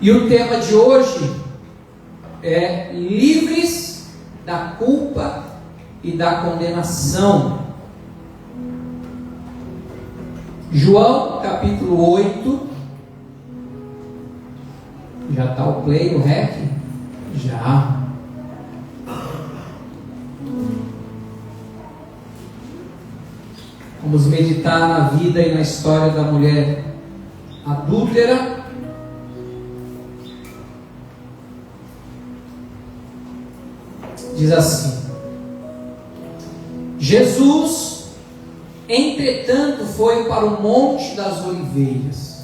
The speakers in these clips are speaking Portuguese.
E o tema de hoje é livres da culpa e da condenação. João capítulo 8. Já está o play, o rec? Já. Vamos meditar na vida e na história da mulher adúltera. Diz assim: Jesus, entretanto, foi para o Monte das Oliveiras.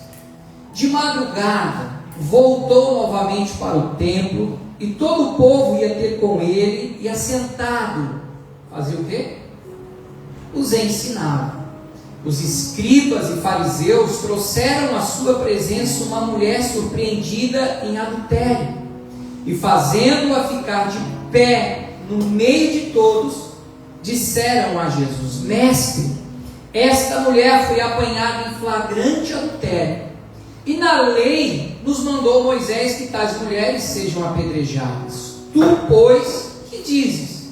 De madrugada, voltou novamente para o templo, e todo o povo ia ter com ele, e assentado, fazia o quê? Os ensinava. Os escribas e fariseus trouxeram à sua presença uma mulher surpreendida em adultério, e fazendo-a ficar de pé no meio de todos, disseram a Jesus: Mestre, esta mulher foi apanhada em flagrante adultério, e na lei nos mandou Moisés que tais mulheres sejam apedrejadas. Tu, pois, que dizes?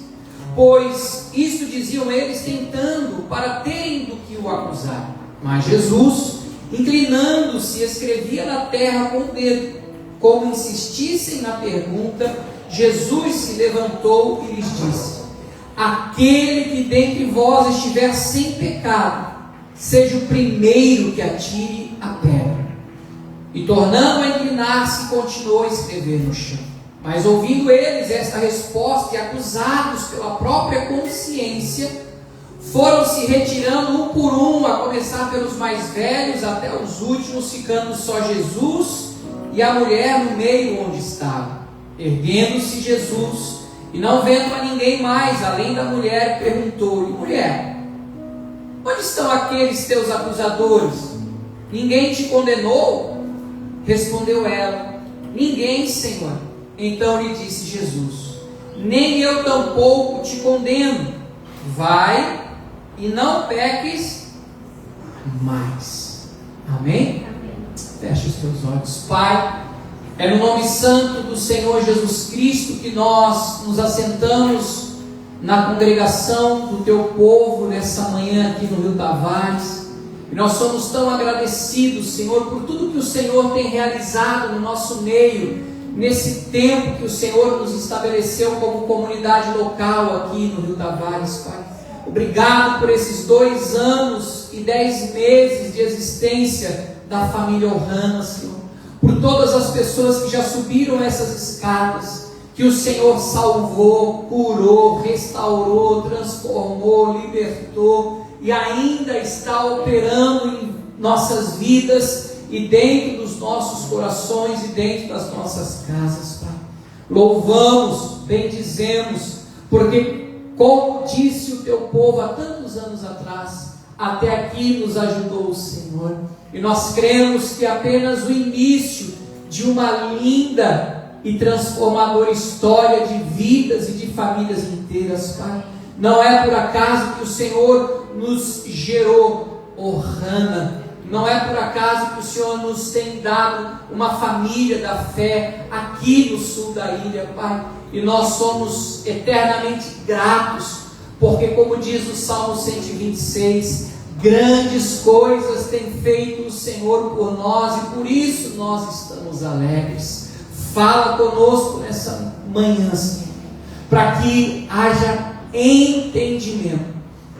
Pois isto diziam eles, tentando para terem do que o acusar. Mas Jesus, inclinando-se, escrevia na terra com o dedo. Como insistissem na pergunta, Jesus se levantou e lhes disse: Aquele que dentre vós estiver sem pecado, seja o primeiro que atire a pedra. E tornando a inclinar-se, continuou a escrever no chão. Mas ouvindo eles esta resposta e acusados pela própria consciência, foram se retirando um por um, a começar pelos mais velhos até os últimos, ficando só Jesus e a mulher no meio onde estava. Erguendo-se Jesus, e não vendo a ninguém mais além da mulher, perguntou-lhe: Mulher, onde estão aqueles teus acusadores? Ninguém te condenou? Respondeu ela: Ninguém, Senhor. Então lhe disse Jesus: Nem eu tampouco te condeno. Vai e não peques mais. Amém? Feche os teus olhos. Pai, é no nome santo do Senhor Jesus Cristo que nós nos assentamos na congregação do teu povo nessa manhã aqui no Rio Tavares. E nós somos tão agradecidos, Senhor, por tudo que o Senhor tem realizado no nosso meio, nesse tempo que o Senhor nos estabeleceu como comunidade local aqui no Rio Tavares, Pai. Obrigado por esses 2 anos e 10 meses de existência da família Ohana, Senhor. Por todas as pessoas que já subiram essas escadas, que o Senhor salvou, curou, restaurou, transformou, libertou e ainda está operando em nossas vidas e dentro dos nossos corações e dentro das nossas casas, Pai. Louvamos, bendizemos, porque, como disse o teu povo há tantos anos atrás, até aqui nos ajudou o Senhor. E nós cremos que apenas o início de uma linda e transformadora história de vidas e de famílias inteiras, Pai. Não é por acaso que o Senhor nos gerou Ohana. Não é por acaso que o Senhor nos tem dado uma família da fé aqui no sul da ilha, Pai. E nós somos eternamente gratos, porque, como diz o Salmo 126, grandes coisas tem feito o Senhor por nós, e por isso nós estamos alegres. Fala conosco nessa manhã, Senhor, para que haja entendimento,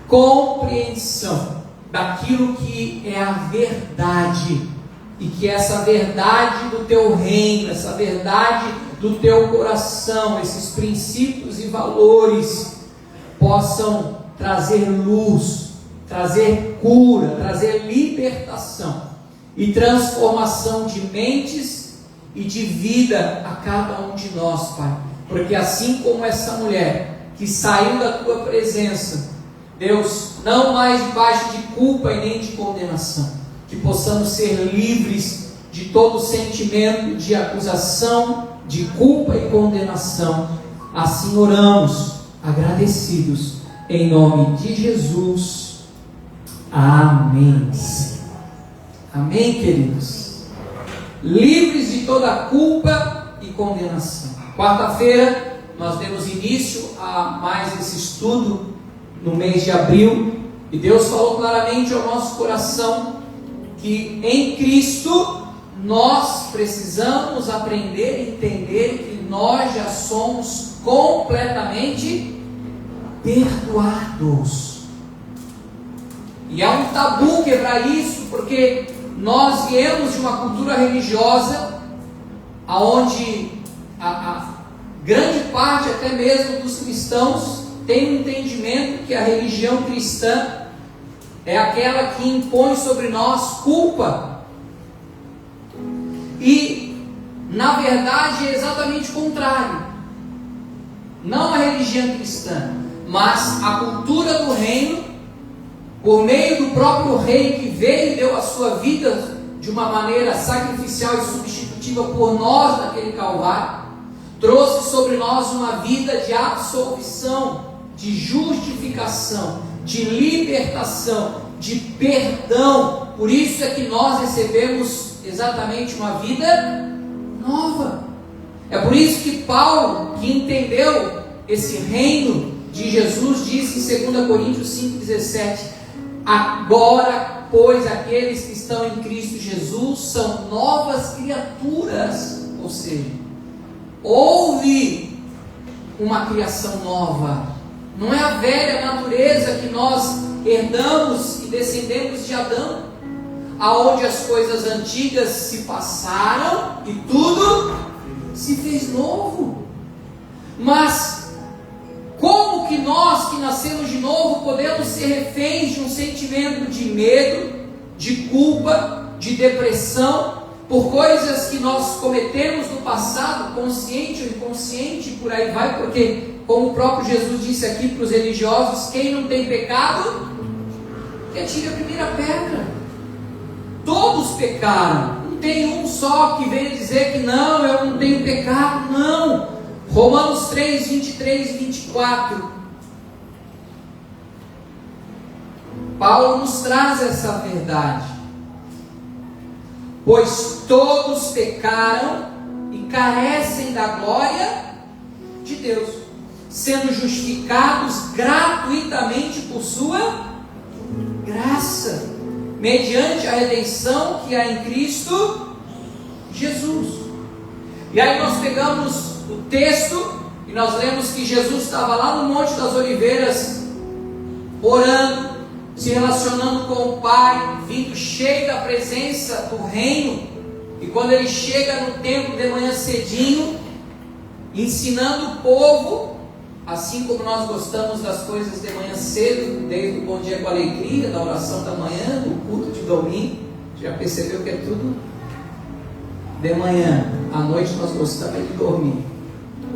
compreensão daquilo que é a verdade, e que essa verdade do teu reino, essa verdade do teu coração, esses princípios e valores possam trazer luz, trazer cura, trazer libertação e transformação de mentes e de vida a cada um de nós, Pai. Porque assim como essa mulher que saiu da tua presença, Deus, não mais debaixo de culpa e nem de condenação, que possamos ser livres de todo sentimento de acusação, de culpa e condenação. Assim oramos, agradecidos, em nome de Jesus. Amém. Amém, queridos. livres de toda culpa e condenação. Quarta-feira nós demos início a mais esse estudo no mês de abril, e Deus falou claramente ao nosso coração que em Cristo nós precisamos aprender e entender que nós já somos completamente perdoados. E é um tabu quebrar isso, porque nós viemos de uma cultura religiosa onde a grande parte até mesmo dos cristãos tem um entendimento que a religião cristã é aquela que impõe sobre nós culpa. E na verdade é exatamente o contrário. Não a religião cristã, mas a cultura do reino, por meio do próprio rei que veio e deu a sua vida de uma maneira sacrificial e substitutiva por nós naquele Calvário, trouxe sobre nós uma vida de absolvição, de justificação, de libertação, de perdão. Por isso é que nós recebemos exatamente uma vida nova. É por isso que Paulo, que entendeu esse reino de Jesus, disse em 2 Coríntios 5,17: agora, pois, aqueles que estão em Cristo Jesus são novas criaturas. Ou seja, houve uma criação nova. Não é a velha natureza que nós herdamos e descendemos de Adão, aonde as coisas antigas se passaram e tudo se fez novo. Mas como que nós que nascemos de novo podemos ser reféns de um sentimento de medo, de culpa, de depressão, por coisas que nós cometemos no passado, consciente ou inconsciente, por aí vai, porque como o próprio Jesus disse aqui para os religiosos, quem não tem pecado, que atire a primeira pedra. Todos pecaram, não tem um só que venha dizer que não, eu não tenho pecado, não. Romanos 3, 23 e 24, Paulo nos traz essa verdade. Pois todos pecaram e carecem da glória de Deus, sendo justificados gratuitamente por sua graça, mediante a redenção que há em Cristo Jesus. E aí nós pegamos o texto e nós lemos que Jesus estava lá no Monte das Oliveiras, orando, se relacionando com o Pai, vindo cheio da presença do reino. E quando ele chega no templo de manhã cedinho, ensinando o povo, assim como nós gostamos das coisas de manhã cedo, desde o bom dia com alegria, da oração da manhã, do culto de domingo, já percebeu que é tudo de manhã. À noite nós gostamos de dormir,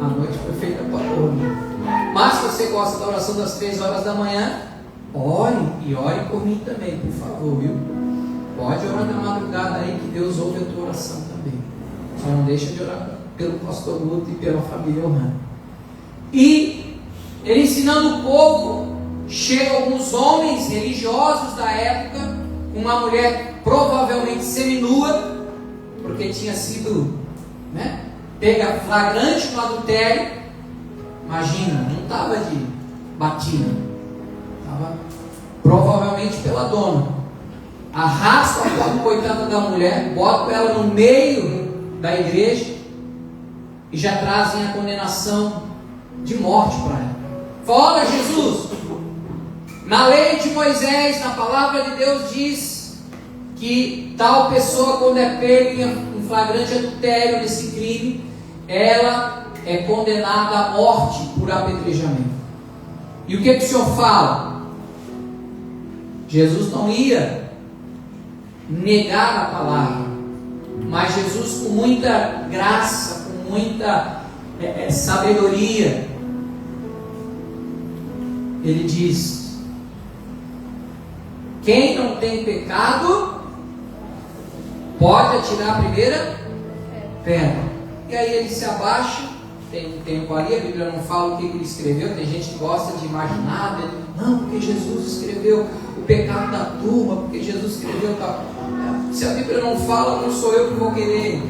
a noite foi feita para dormir. Mas se você gosta da oração das 3 horas da manhã, ore, e ore por mim também, por favor, viu? Pode orar na madrugada aí, que Deus ouve a tua oração também. Só não deixa de orar pelo pastor Guto e pela família Orhan. E ele ensinando o povo, chegam alguns homens religiosos da época, uma mulher provavelmente seminua, porque tinha sido pega flagrante no adultério. Imagina, não estava de batina, estava provavelmente pela dona. Arrasta a pobre coitada da mulher, bota ela no meio da igreja e já trazem a condenação de morte para ela. Fala, olha, Jesus, na lei de Moisés, na palavra de Deus diz que tal pessoa, quando é pega em flagrante adultério nesse crime, ela é condenada à morte por apedrejamento. E o que o Senhor fala? Jesus não ia negar a palavra, mas Jesus, com muita graça, com muita sabedoria, ele diz: quem não tem pecado pode atirar a primeira pedra. E aí ele se abaixa, tem um tempo ali, a Bíblia não fala o que ele escreveu, tem gente que gosta de imaginar, não, porque Jesus escreveu o pecado da turma, porque Jesus escreveu tal. Se a Bíblia não fala, não sou eu que vou querer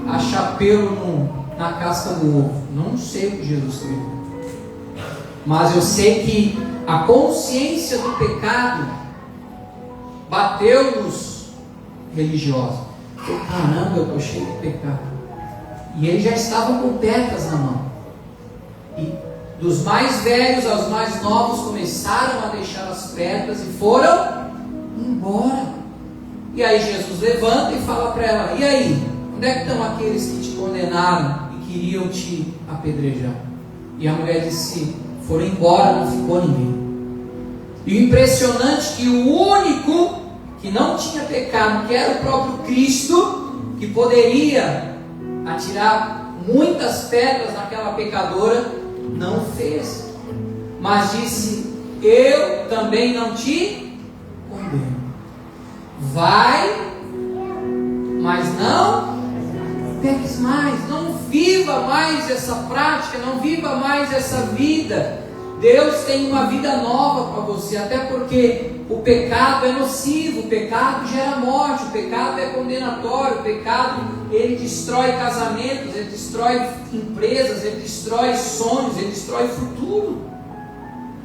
achar pelo na casca do ovo. Não sei o que Jesus escreveu. Mas eu sei que a consciência do pecado bateu nos religiosos. Caramba, eu estou cheio de pecado. E eles já estavam com pedras na mão. E dos mais velhos aos mais novos começaram a deixar as pedras e foram embora. E aí Jesus levanta e fala para ela: e aí? Onde é que estão aqueles que te condenaram e queriam te apedrejar? E a mulher disse: foram embora, não ficou ninguém. E o impressionante é que o único que não tinha pecado, que era o próprio Cristo, que poderia atirar muitas pedras naquela pecadora, não fez, mas disse: eu também não te condeno. Vai, mas não peques mais, não viva mais essa prática, não viva mais essa vida. Deus tem uma vida nova para você, até porque o pecado é nocivo, o pecado gera morte, o pecado é condenatório, o pecado ele destrói casamentos, ele destrói empresas, ele destrói sonhos, ele destrói futuro.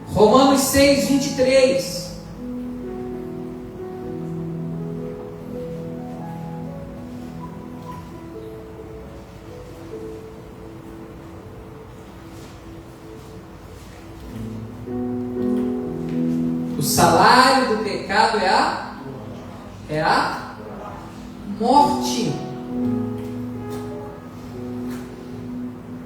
Romanos 6, 23. O salário do pecado é a morte.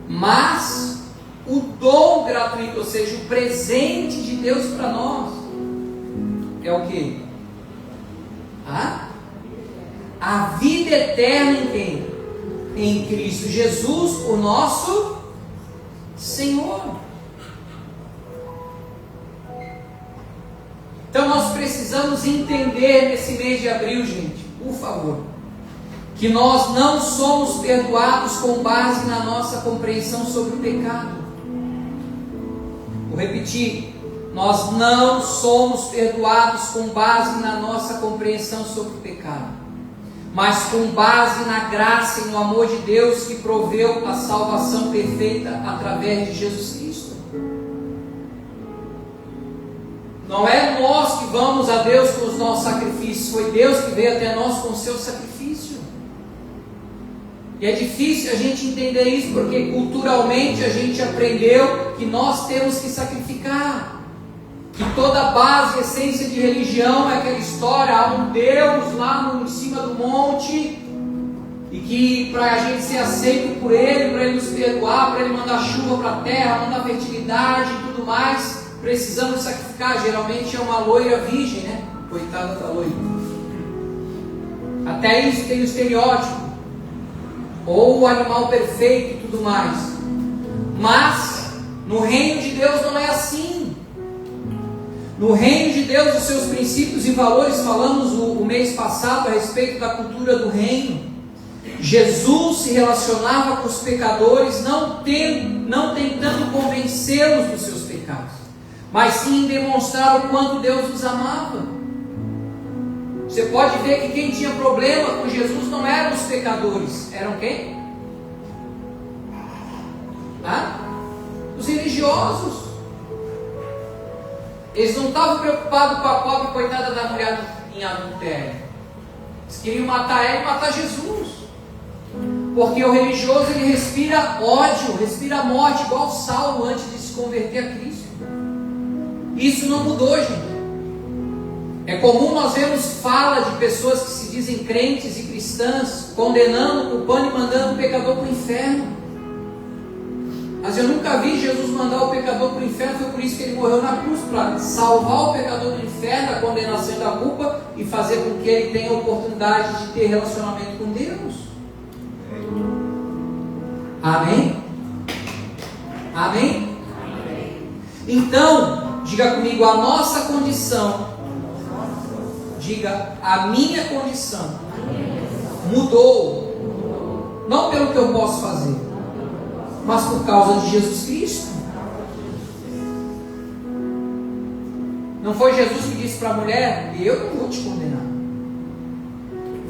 Mas o dom gratuito, ou seja, o presente de Deus para nós, é o que? A vida eterna em quem? Em Cristo Jesus, o nosso Senhor. Então nós precisamos entender nesse mês de abril, gente, por favor, que nós não somos perdoados com base na nossa compreensão sobre o pecado. Vou repetir: nós não somos perdoados com base na nossa compreensão sobre o pecado, mas com base na graça e no amor de Deus que proveu a salvação perfeita através de Jesus Cristo. Não é nós que vamos a Deus com os nossos sacrifícios, foi Deus que veio até nós com o seu sacrifício. E é difícil a gente entender isso, porque culturalmente a gente aprendeu que nós temos que sacrificar, que toda base, essência de religião é aquela história, há um Deus lá em cima do monte, e que para a gente ser aceito por Ele, para Ele nos perdoar, para Ele mandar chuva para a terra, mandar fertilidade e tudo mais, precisamos sacrificar. Geralmente é uma loira virgem, né? Coitada da loira. Até isso tem o estereótipo, ou o animal perfeito e tudo mais. Mas no reino de Deus não é assim. No reino de Deus, os seus princípios e valores, falamos o mês passado a respeito da cultura do reino. Jesus se relacionava com os pecadores, não tentando convencê-los dos seus pecados, mas sim demonstrar o quanto Deus os amava. Você pode ver que quem tinha problema com Jesus não eram os pecadores, eram quem? Os religiosos. Eles não estavam preocupados com a pobre coitada da mulher em adultério. Eles queriam matar ela e matar Jesus. Porque o religioso, ele respira ódio, respira morte, igual Saulo antes de se converter a Cristo. Isso não mudou, gente. É comum nós vermos fala de pessoas que se dizem crentes e cristãs, condenando, culpando e mandando o pecador para o inferno. Mas eu nunca vi Jesus mandar o pecador para o inferno. Foi por isso que ele morreu na cruz, para salvar o pecador do inferno, da condenação e da culpa, e fazer com que ele tenha a oportunidade de ter relacionamento com Deus. Amém? Amém? Então, diga comigo: a nossa condição, diga, a minha condição mudou, não pelo que eu posso fazer, mas por causa de Jesus Cristo. Não foi Jesus que disse para a mulher: eu não vou te condenar,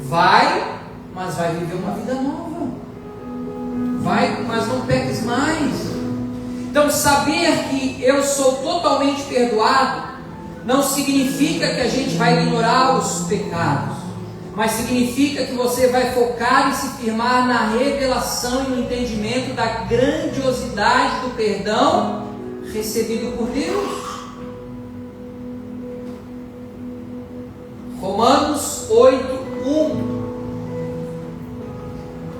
Vai, mas vai viver uma vida nova. Vai, mas não peques mais. Então, saber que eu sou totalmente perdoado não significa que a gente vai ignorar os pecados, mas significa que você vai focar e se firmar na revelação e no entendimento da grandiosidade do perdão recebido por Deus. Romanos 8:1.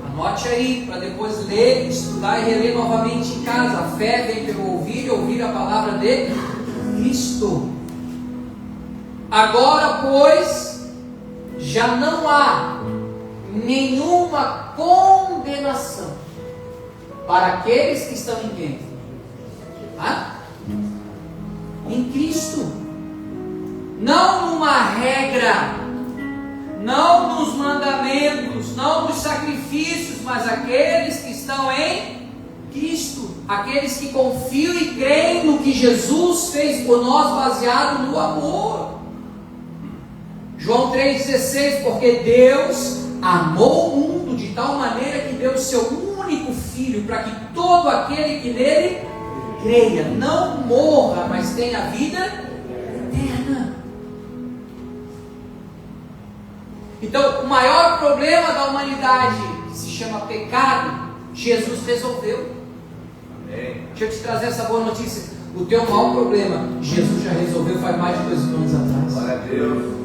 Anote aí, para depois ler, estudar e reler novamente em casa. A fé vem pelo ouvir e ouvir a palavra de Cristo. Agora, pois, já não há nenhuma condenação para aqueles que estão em quem? Em Cristo. Não numa regra, não nos mandamentos, não nos sacrifícios, mas aqueles que estão em Cristo, aqueles que confiam e creem no que Jesus fez por nós, baseado no amor. João 3,16, porque Deus amou o mundo de tal maneira que deu o seu único Filho, para que todo aquele que nele creia, não morra, mas tenha vida eterna. Então, o maior problema da humanidade, que se chama pecado, Jesus resolveu. Amém. Deixa eu te trazer essa boa notícia. O teu maior problema, Jesus já resolveu faz mais de 2000 anos atrás. Glória a Deus.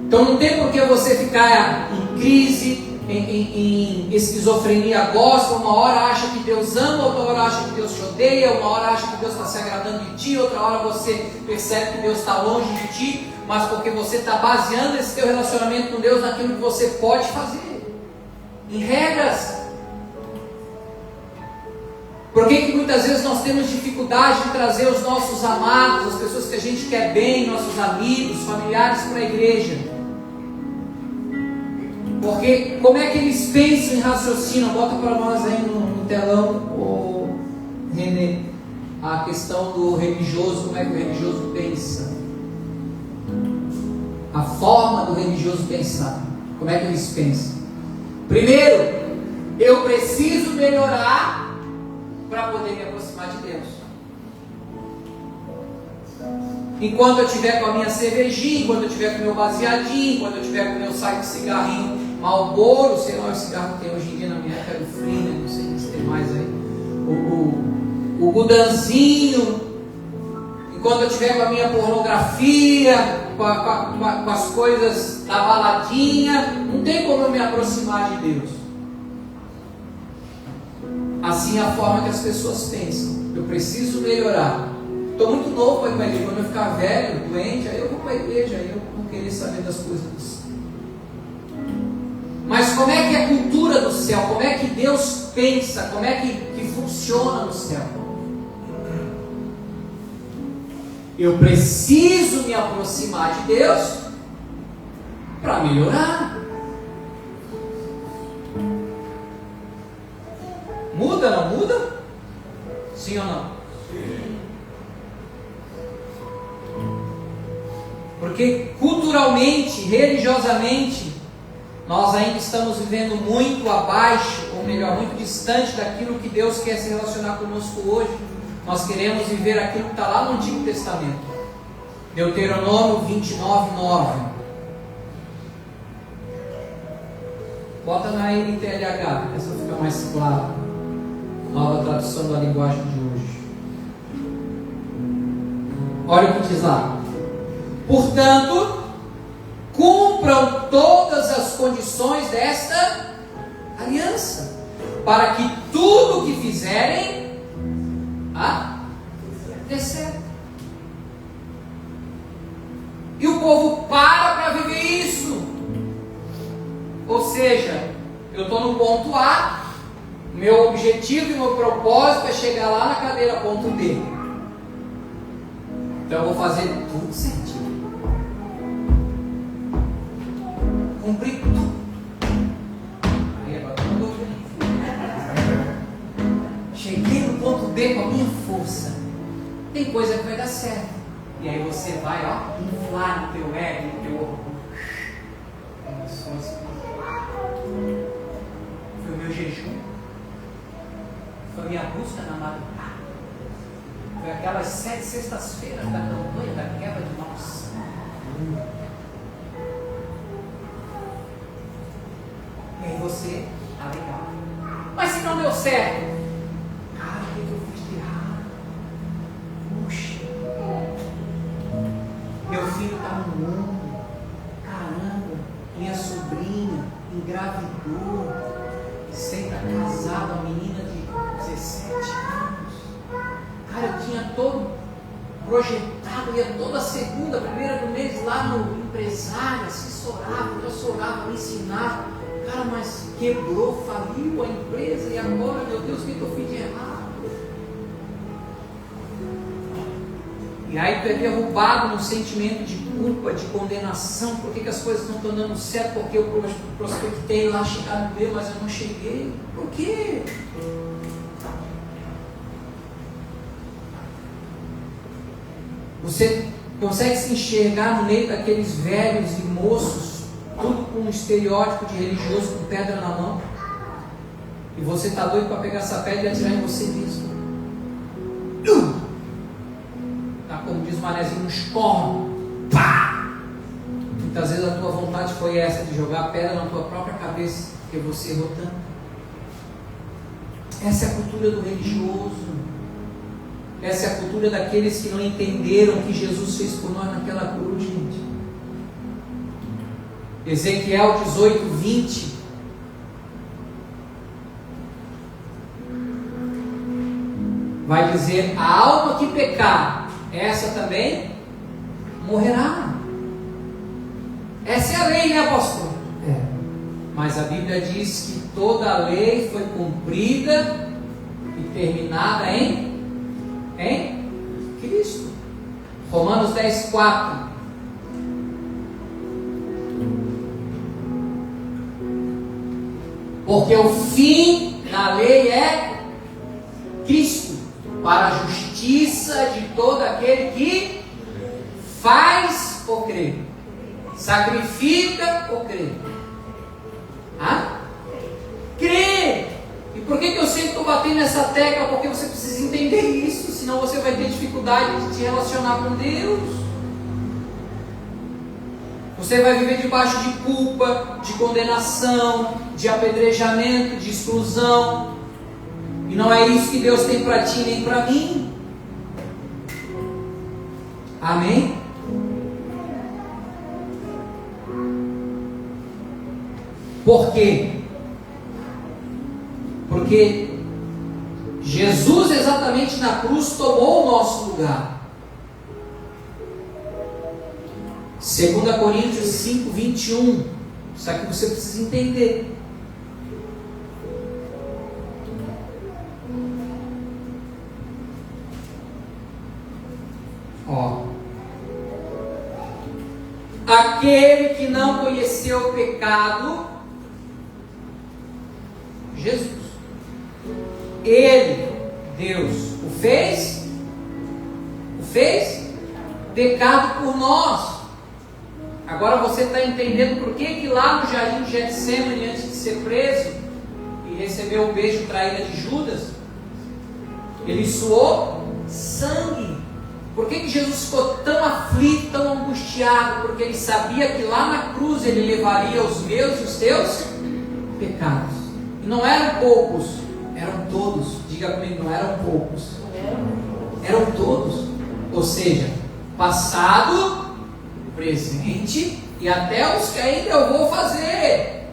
Então não tem por que você ficar em crise, em esquizofrenia gospel. Uma hora acha que Deus ama, outra hora acha que Deus te odeia, uma hora acha que Deus está se agradando de ti, outra hora você percebe que Deus está longe de ti, mas porque você está baseando esse teu relacionamento com Deus naquilo que você pode fazer, em regras. Por que muitas vezes nós temos dificuldade de trazer os nossos amados, as pessoas que a gente quer bem, nossos amigos, familiares para a igreja? Porque como é que eles pensam e raciocinam? Bota para nós aí no telão, o Renê, a questão do religioso, como é que o religioso pensa, a forma do religioso pensar, como é que eles pensam? Primeiro, eu preciso melhorar para poder me aproximar de Deus. Enquanto eu estiver com a minha cervejinha, enquanto eu estiver com o meu baseadinho, enquanto eu estiver com o meu saco de cigarrinho Marlboro, sei lá o cigarro que tem hoje em dia, na minha época era o Free, né? Não sei se tem mais aí, o gudanzinho, enquanto eu estiver com a minha pornografia, com as coisas da baladinha, não tem como eu me aproximar de Deus. Assim é a forma que as pessoas pensam. Eu preciso melhorar. Estou muito novo para ir para a igreja. Quando eu ficar velho, doente, aí eu vou para a igreja, aí eu vou querer saber das coisas do céu. Mas como é que é a cultura do céu? Como é que Deus pensa? Como é que funciona no céu? Eu preciso me aproximar de Deus para melhorar. Muda, não muda? Sim ou não? Sim. Porque culturalmente, religiosamente, nós ainda estamos vivendo muito abaixo, ou melhor, muito distante daquilo que Deus quer se relacionar conosco hoje. Nós queremos viver aquilo que está lá no Antigo Testamento. Deuteronômio 29:9. Bota na NTLH, essa fica mais clara. Nova tradução da linguagem de hoje. Olha o que diz lá. Portanto, cumpram todas as condições desta aliança, para que tudo o que fizerem dê certo. E o povo para viver isso. Ou seja, eu estou no ponto A, meu objetivo e meu propósito é chegar lá na cadeira ponto B. Então eu vou fazer tudo certinho. Cumprir tudo. Aí agora eu cheguei no ponto B com a minha força. Tem coisa que vai dar certo. E aí você vai, inflar no teu ego, no teu orgulho. meu jejum, foi minha busca na madrugada, foi aquelas 7 sextas-feiras da campanha da quebra de maldição. E aí você, tá legal. Mas se não deu certo, cara, o que eu fiz de errado? Puxa, meu filho está no mundo, caramba, minha sobrinha engravidou, sempre casada, uma menina de 17 anos. Cara, eu tinha todo projetado, ia toda segunda, primeira do mês lá no empresário, assessorava, me ensinava. Cara, mas quebrou, faliu a empresa, e agora, meu Deus, o que eu fiz de errado? E aí tu é derrubado no sentimento de culpa, de condenação. Por que as coisas não estão dando certo? Porque eu prospectei lá chegar no B, mas eu não cheguei. Por quê? Você consegue se enxergar no meio daqueles velhos e moços, tudo com um estereótipo de religioso com pedra na mão, e você está doido para pegar essa pedra e atirar em você mesmo. Tá, como diz o manezinho, nos cornos. Pá! Muitas vezes a tua vontade foi essa, de jogar a pedra na tua própria cabeça, porque você errou tanto. Essa é a cultura do religioso. Essa é a cultura daqueles que não entenderam o que Jesus fez por nós naquela cruz, gente. Ezequiel 18, 20. Vai dizer: a alma que pecar, essa também morrerá. Essa é a lei, né, pastor? É. Mas a Bíblia diz que toda a lei foi cumprida e terminada em Cristo. Romanos 10, 4. Porque o fim da lei é Cristo, para a justiça de todo aquele que faz ou crê, sacrifica ou crê. Crê. E por que eu sempre estou batendo nessa tecla? Porque você precisa entender isso, senão você vai ter dificuldade de se relacionar com Deus. Você vai viver debaixo de culpa, de condenação, de apedrejamento, de exclusão. E não é isso que Deus tem para ti nem para mim. Amém? Por quê? Porque Jesus exatamente na cruz tomou o nosso lugar. 2 Coríntios 5, 21. Isso aqui você precisa entender. Aquele que não conheceu o pecado, Jesus, Ele, Deus, o fez pecado por nós. Agora você está entendendo por que lá no jardim de Getsemane, antes de ser preso e receber o beijo traíra de Judas, ele suou sangue. Por que Jesus ficou tão aflito, tão angustiado? Porque ele sabia que lá na cruz ele levaria os meus e os teus pecados. E não eram poucos, eram todos. Diga comigo, não eram poucos, eram todos. Ou seja, passado, presente e até os que ainda eu vou fazer.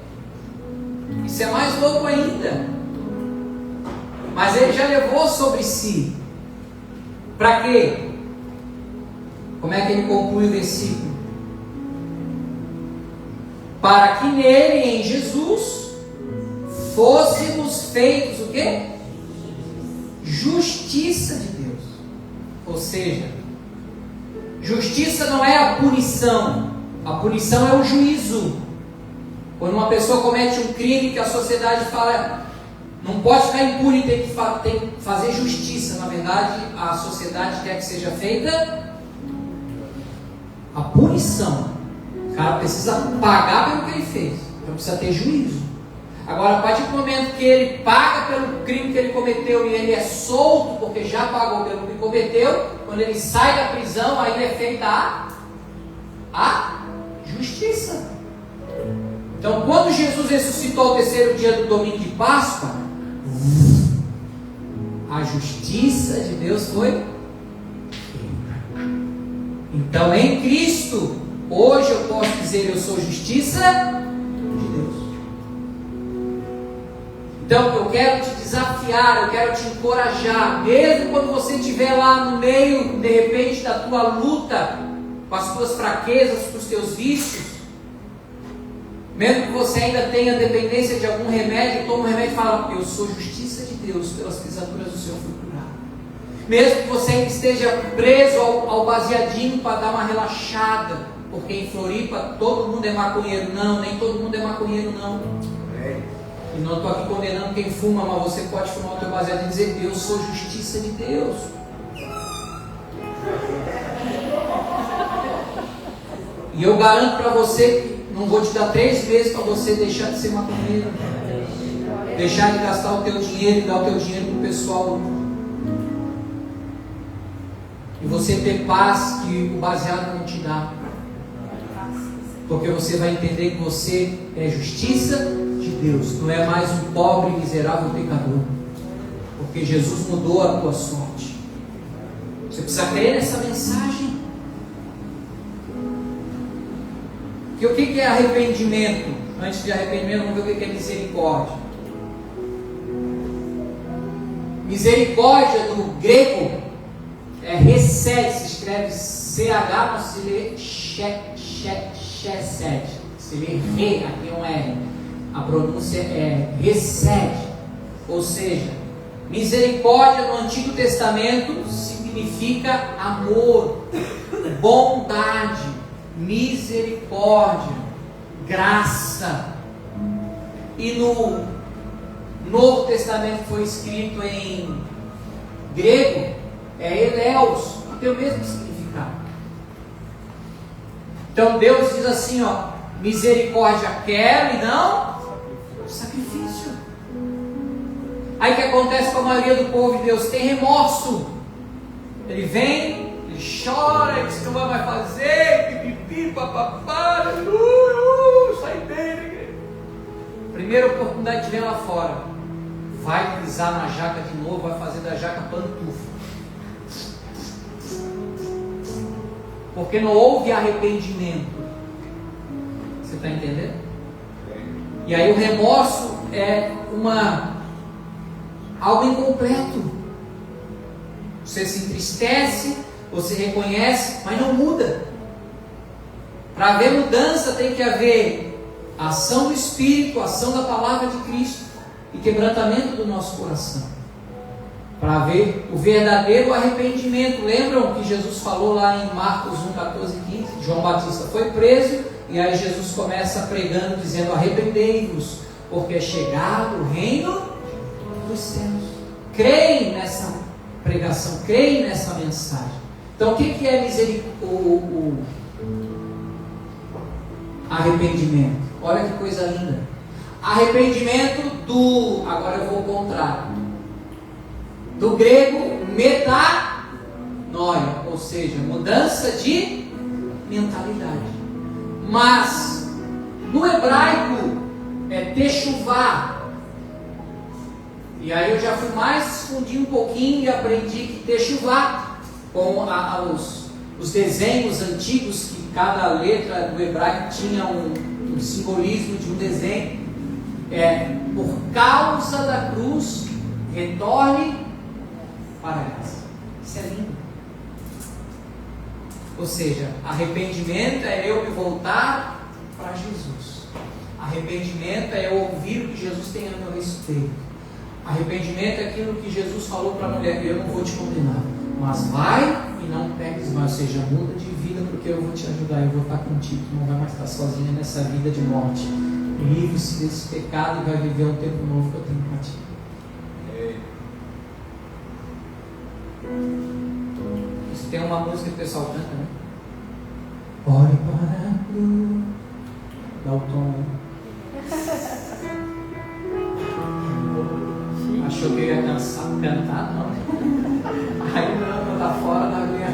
Isso é mais louco ainda. Mas ele já levou sobre si. Para quê? Como é que ele conclui o versículo? Para que nele, em Jesus, fôssemos feitos o quê? Justiça de Deus. Ou seja, justiça não é a punição. A punição é o juízo. Quando uma pessoa comete um crime que a sociedade fala, não pode ficar impune, tem que fazer justiça. Na verdade, a sociedade quer que seja feita a punição. O cara precisa pagar pelo que ele fez. Então precisa ter juízo. Agora, a partir do momento que ele paga pelo crime que ele cometeu e ele é solto porque já pagou pelo que cometeu, quando ele sai da prisão, aí é feita a justiça. Então, quando Jesus ressuscitou ao terceiro dia do domingo de Páscoa, a justiça de Deus foi feita. Então, em Cristo, hoje eu posso dizer: eu sou justiça de Deus. Então, eu quero te desafiar, eu quero te encorajar, mesmo quando você estiver lá no meio, de repente, da tua luta, com as tuas fraquezas, com os teus vícios, mesmo que você ainda tenha dependência de algum remédio, toma um remédio e fala: eu sou justiça de Deus, pelas pisaduras do Senhor fui curado. Mesmo que você ainda esteja preso ao baseadinho para dar uma relaxada, porque em Floripa todo mundo é maconheiro. Não, nem todo mundo é maconheiro, não. E não estou aqui condenando quem fuma, mas você pode fumar o teu baseadinho e dizer: eu sou justiça de Deus. E eu garanto para você que não vou te dar 3 meses para você deixar de ser maconheiro, deixar de gastar o teu dinheiro e dar o teu dinheiro para o pessoal, e você ter paz que o baseado não te dá, porque você vai entender que você é justiça de Deus, não é mais um pobre, miserável pecador, porque Jesus mudou a tua sorte. Você precisa crer nessa mensagem. E o que é arrependimento? Antes de arrependimento, vamos ver o que é misericórdia. Misericórdia do grego é resed, se escreve CH, mas se lê chesed, se lê re, aqui é um R. A pronúncia é resed, ou seja, misericórdia no Antigo Testamento significa amor, bondade, misericórdia, graça. E no Novo Testamento foi escrito em grego, é eleus, que tem o mesmo significado. Então Deus diz assim, ó: misericórdia quero e não sacrifício. Aí o que acontece com a maioria do povo de Deus? Tem remorso. Ele vem, ele chora, ele diz que não vai mais fazer, pipipi, papapá, sai bem. Primeira oportunidade de ver lá fora, vai pisar na jaca de novo, vai fazer da jaca pantufa. Porque não houve arrependimento. Você está entendendo? E aí o remorso é algo incompleto. Você se entristece, você reconhece, mas não muda. Para haver mudança tem que haver ação do Espírito, ação da palavra de Cristo e quebrantamento do nosso coração. Para haver o verdadeiro arrependimento. Lembram que Jesus falou lá em Marcos 1, 14 e 15? João Batista foi preso e aí Jesus começa pregando, dizendo: arrependei-vos, porque é chegado o reino dos céus. Creem nessa pregação, creem nessa mensagem. Então o que é o arrependimento? Olha que coisa linda. Arrependimento agora eu vou ao contrário, do grego metanoia, ou seja, mudança de mentalidade. Mas no hebraico é techuvá. E aí eu já fui mais, escondi um pouquinho e aprendi que techuvá, com os desenhos antigos, que cada letra do hebraico tinha um simbolismo de um desenho. Por causa da cruz, retorne para a graça. Isso é lindo. Ou seja, arrependimento é eu me voltar para Jesus. Arrependimento é eu ouvir o que Jesus tem a meu respeito. Arrependimento é aquilo que Jesus falou para a mulher: eu não vou te condenar, mas vai e não peques mais. Ou seja, muda de vida, porque eu vou te ajudar, eu vou estar contigo. Tu não vai mais estar sozinha nessa vida de morte. Livre-se desse pecado e vai viver um tempo novo que eu tenho para ti. Isso tem uma música que o pessoal canta, né? Ore para a cruz. Dá o tom, né? achou que eu ia cantar, não. Aí não, tá fora da minha.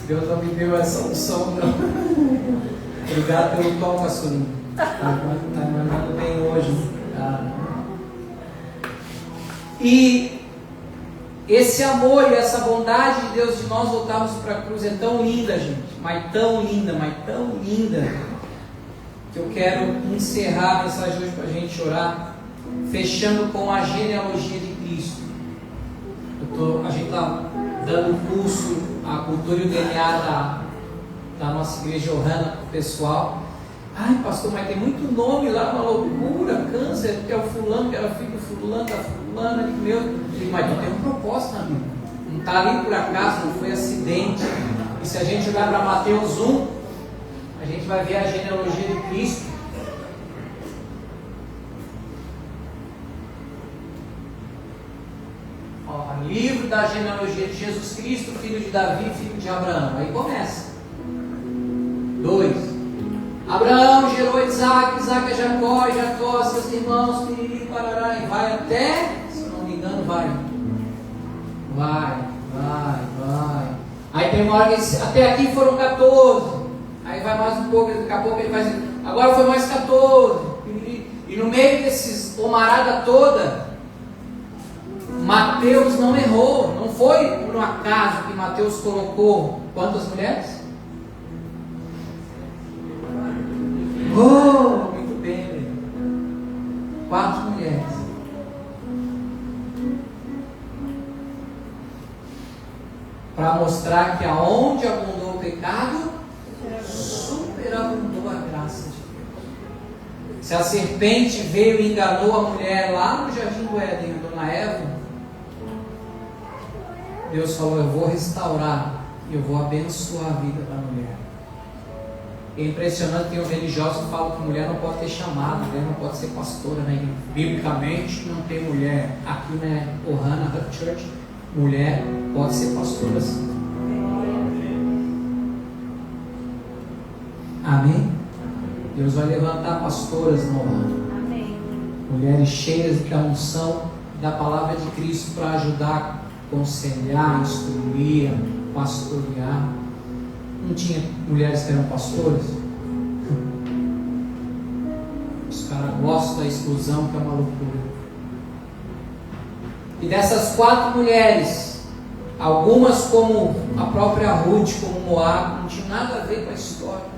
Deus não me deu essa opção, não. Obrigado pelo tom, pastorinho. Tá mandando bem hoje. E esse amor e essa bondade de Deus de nós voltarmos para a cruz é tão linda, gente. Mas tão linda. Que eu quero encerrar a mensagem hoje para a gente orar, fechando com a genealogia de Cristo. A gente está dando curso, a cultura e o DNA da nossa igreja Ohana para o pessoal. Ai, pastor, mas tem muito nome lá, uma loucura, câncer, que é o fulano, que era filho do fulano, da fulana, que meu. Mas tu tem um propósito na Bíblia. Não está ali por acaso, não foi acidente. E se a gente olhar para Mateus 1, a gente vai ver a genealogia de Cristo. Livro da genealogia de Jesus Cristo, filho de Davi, filho de Abraão. Aí começa. 2. Abraão gerou Isaac, Isaac é Jacó, Jacó, seus irmãos, piriri, parará, e vai até, se não me engano, vai. Aí tem uma hora que diz, até aqui foram 14. Aí vai mais um pouco, daqui a pouco ele vai dizer, agora foi mais 14. E no meio desses homarada toda, Mateus não errou, não foi por um acaso que Mateus colocou quantas mulheres? Oh, muito bem, 4 mulheres. Para mostrar que aonde abundou o pecado, superabundou a graça de Deus. Se a serpente veio e enganou a mulher lá no jardim do Éden, a dona Eva, Deus falou, eu vou restaurar e eu vou abençoar a vida da mulher. É impressionante que os religiosos falam que mulher não pode ter chamado, mulher não pode ser pastora, né? Biblicamente não tem mulher. Aqui na Ohana Church, mulher pode ser pastora sim. Amém? Deus vai levantar pastoras no Ohana. Mulheres cheias da unção da palavra de Cristo para ajudar, aconselhar, instruir, pastorear. Não tinha mulheres que eram pastoras? Os caras gostam da exclusão, que é uma loucura. E dessas 4 mulheres, algumas como a própria Ruth, como Moab, não tinham nada a ver com a história.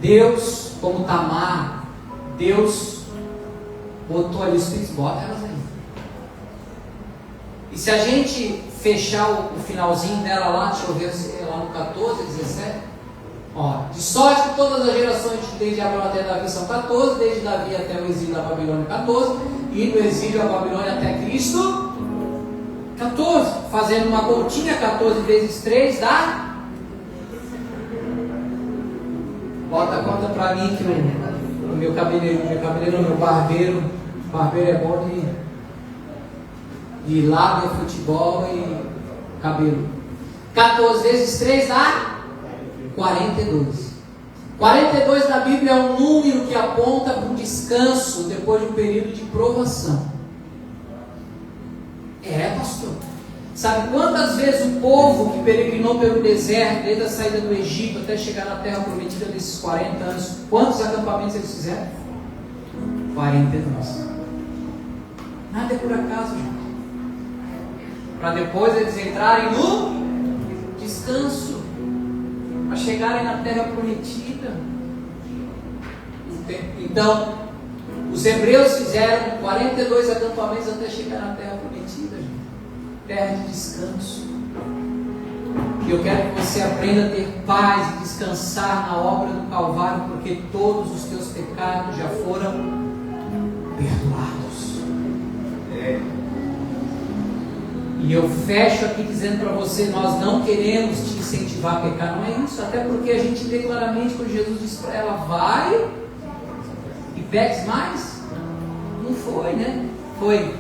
Deus, como Tamar, Deus botou ali os filhos, bota elas aí. E se a gente fechar o finalzinho dela lá, deixa eu ver lá no 14, 17, ó, de sorte que todas as gerações desde Abraão até Davi são 14, desde Davi até o exílio da Babilônia 14, e do exílio da Babilônia até Cristo 14, fazendo uma continha, 14 vezes 3 dá. Bota a conta pra mim que o meu cabeleireiro, meu barbeiro é bom de lábia, futebol e cabelo. 14 vezes 3 dá 42. 42 na Bíblia é um número que aponta para um descanso depois de um período de provação. Pastor. Sabe quantas vezes o povo que peregrinou pelo deserto, desde a saída do Egito até chegar na terra prometida nesses 40 anos, quantos acampamentos eles fizeram? 42. Nada é por acaso, gente. Para depois eles entrarem no descanso, para chegarem na terra prometida. Então, os hebreus fizeram 42 acampamentos até chegar na terra prometida, gente. Terra de descanso. E eu quero que você aprenda a ter paz e descansar na obra do Calvário, porque todos os teus pecados já foram perdoados. E eu fecho aqui dizendo para você, nós não queremos te incentivar a pecar, não é isso, até porque a gente vê claramente quando Jesus disse para ela, vai e peques mais. Não foi, né? Foi,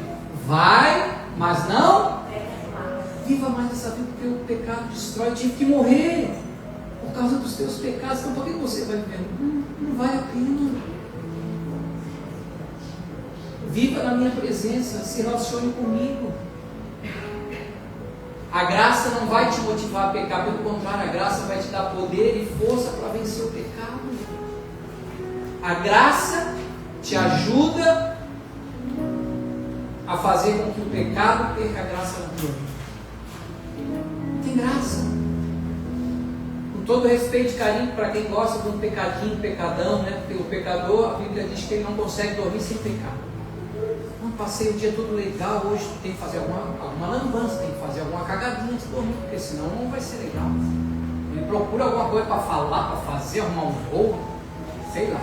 vai, mas não viva mais essa vida, porque o pecado destrói. Eu tive que morrer por causa dos teus pecados. Então por que você vai viver? Não vale a pena. Viva na minha presença, se relacione comigo. A graça não vai te motivar a pecar, pelo contrário, a graça vai te dar poder e força para vencer o pecado. A graça te ajuda a fazer com que o pecado perca a graça na tua vida. Tem graça. Com todo respeito e carinho para quem gosta de um pecadinho, pecadão, né? Porque o pecador, a Bíblia diz que ele não consegue dormir sem pecar. Não, passei o dia todo legal, hoje tu tem que fazer alguma lambança, tem que fazer alguma cagadinha antes de dormir, porque senão não vai ser legal. Ele procura alguma coisa para falar, para fazer, arrumar um roubo, sei lá.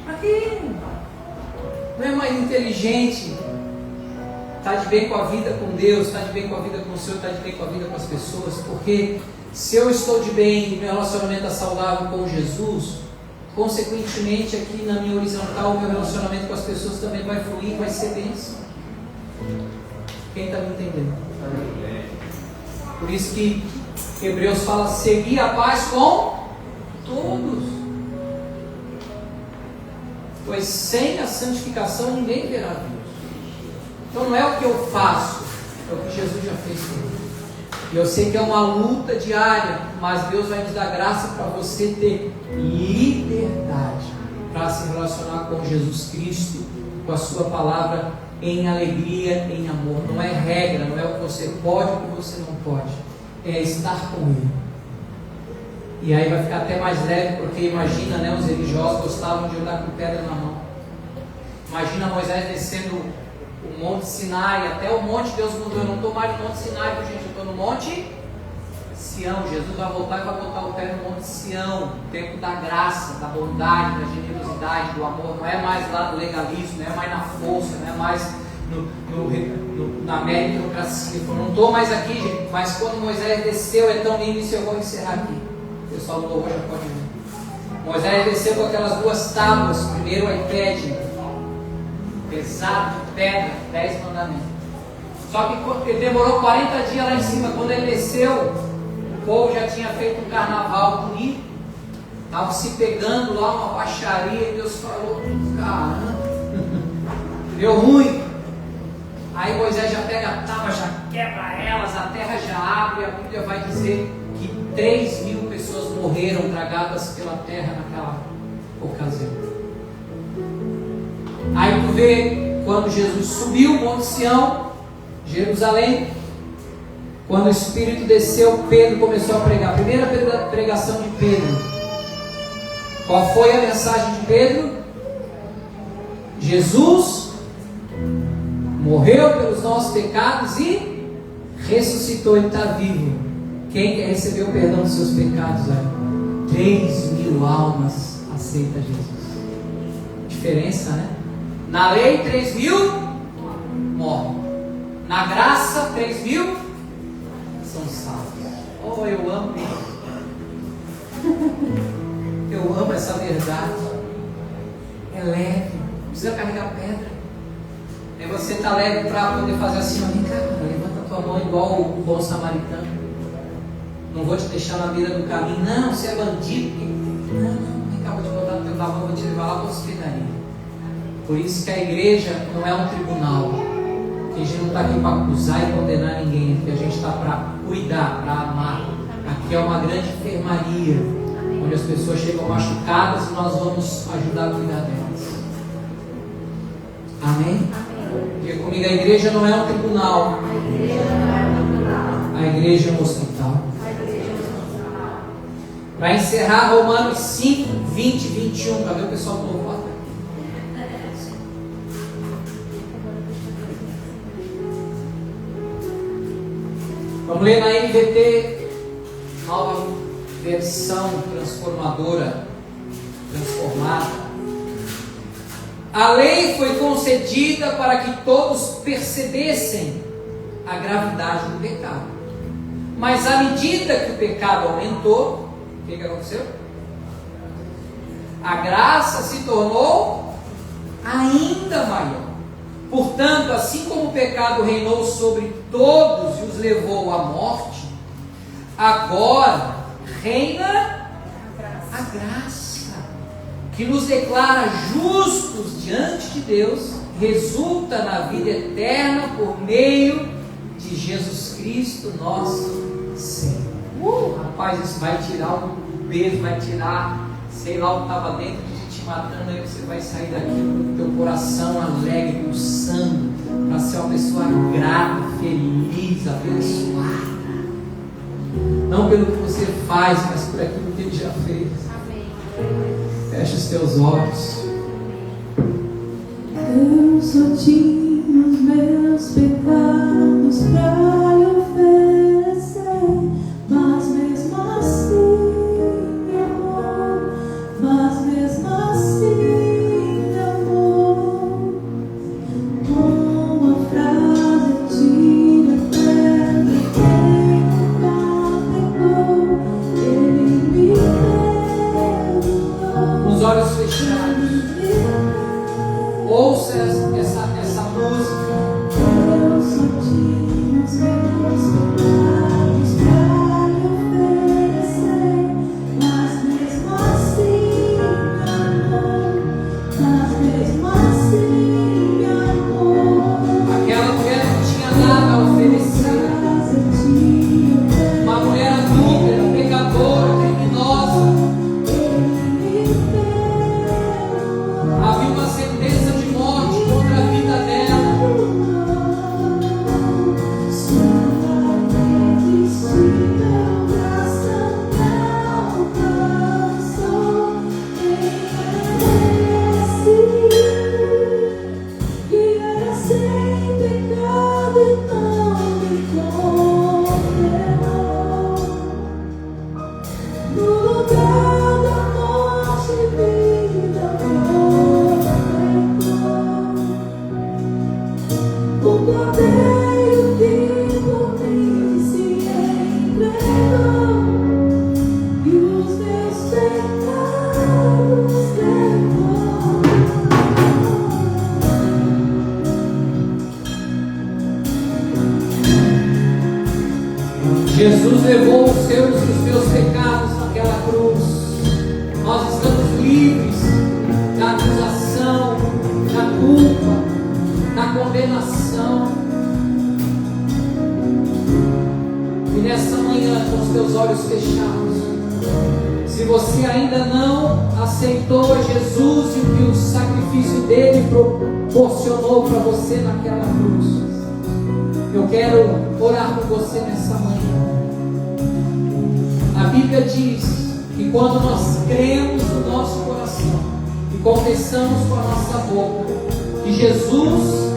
Para quê? Não é mais inteligente? Está de bem com a vida com Deus, está de bem com a vida com o Senhor, está de bem com a vida com as pessoas, porque se eu estou de bem e meu relacionamento é saudável com Jesus, consequentemente aqui na minha horizontal, o meu relacionamento com as pessoas também vai fluir, vai ser bênção. Quem está me entendendo? Por isso que Hebreus fala, segui a paz com todos, pois sem a santificação ninguém verá Deus. Então não é o que eu faço, é o que Jesus já fez por mim. E eu sei que é uma luta diária, mas Deus vai nos dar graça para você ter liberdade para se relacionar com Jesus Cristo, com a sua palavra, em alegria, em amor. Não é regra, não é o que você pode, o que você não pode, é estar com Ele. E aí vai ficar até mais leve, porque imagina, né, os religiosos gostavam de andar com pedra na mão. Imagina Moisés descendo o Monte Sinai, até o monte Deus mudou. Eu não estou mais no Monte Sinai, gente, eu estou no Monte Sião. Jesus vai voltar e vai botar o pé no Monte Sião, o tempo da graça, da bondade, da generosidade, do amor. Não é mais lá do legalismo, não é mais na força, não é mais na meritocracia. Eu não estou mais aqui, gente, mas quando Moisés desceu, é tão lindo, isso eu vou encerrar aqui. O pessoal do louvor já pode ver. Moisés desceu com aquelas duas tábuas, primeiro o iPad pesado, pedra, 10 mandamentos. Só que ele demorou 40 dias lá em cima. Quando ele desceu, o povo já tinha feito um carnaval bonito, estavam se pegando lá, uma baixaria, e Deus falou, caramba, deu ruim. Aí Moisés já pega a tábua, já quebra elas, a terra já abre, a Bíblia vai dizer que 3.000 pessoas morreram tragadas pela terra naquela ocasião. Aí tu vê, quando Jesus subiu o Monte Sião, Jerusalém, quando o Espírito desceu, Pedro começou a pregar. A primeira pregação de Pedro. Qual foi a mensagem de Pedro? Jesus morreu pelos nossos pecados e ressuscitou, Ele está vivo. Quem quer receber o perdão dos seus pecados? 3.000 almas aceita Jesus. Diferença, né? Na lei, 3.000 morrem. Na graça, 3.000 são salvos. Oh, eu amo isso. Eu amo essa verdade. É leve, não precisa carregar pedra. Aí você está leve para poder fazer assim, vem cá, levanta a tua mão igual o bom samaritano. Não vou te deixar na beira do caminho. Não, você é bandido. Não, vem cá, vou te botar no teu tamanho, vou te levar lá para a hospedaria. Por isso que a igreja não é um tribunal. A gente não está aqui para acusar e condenar ninguém, porque a gente está para cuidar, para amar. Aqui é uma grande enfermaria, onde as pessoas chegam machucadas e nós vamos ajudar a cuidar delas. Amém? Diga comigo, a igreja não é um tribunal. A igreja é um hospital. Para encerrar, Romanos 5, 20 e 21. Cadê o pessoal do louvor? Vamos ler na NVT, nova versão transformadora, transformada. A lei foi concedida para que todos percebessem a gravidade do pecado. Mas à medida que o pecado aumentou, o que aconteceu? A graça se tornou ainda maior. Portanto, assim como o pecado reinou sobre todos e os levou à morte, agora reina a graça, que nos declara justos diante de Deus resulta na vida eterna por meio de Jesus Cristo, nosso Senhor. Rapaz, isso vai tirar um peso, vai tirar, sei lá, o que estava dentro de te matando, aí você vai sair daqui com o teu coração alegre, pulsando, para ser uma pessoa grata, feliz, abençoada. Não pelo que você faz, mas por aquilo que Ele já fez. Fecha os teus olhos. Eu só tinha os meus pecados pra lhe oferecer, mas mesmo assim, meu amor, mas mesmo assim, meu amor, uma frase tira a pedra, quem nunca pegou, Ele me perdoou. Com os olhos fechados, ouça essa música. Eu só tinha os meus pecados pra lhe oferecer, mas mesmo assim, meu amor, mas mesmo assim, meu amor, Aquela mulher não tinha nada a oferecer. Uma mulher adúltera, pecadora, criminosa. Havia uma sentença de morte contra a vida dela. O cordeiro que por mim se entregou e os meus pecados levou. Jesus levou os seus e os teus pecados naquela cruz. Nós estamos livres da acusação, da culpa, da condenação. E nessa manhã, com os teus olhos fechados, se você ainda não aceitou Jesus e o que o sacrifício dele proporcionou para você naquela cruz, eu quero orar por você nessa manhã. A Bíblia diz que quando nós cremos no nosso coração e confessamos com a nossa boca que Jesus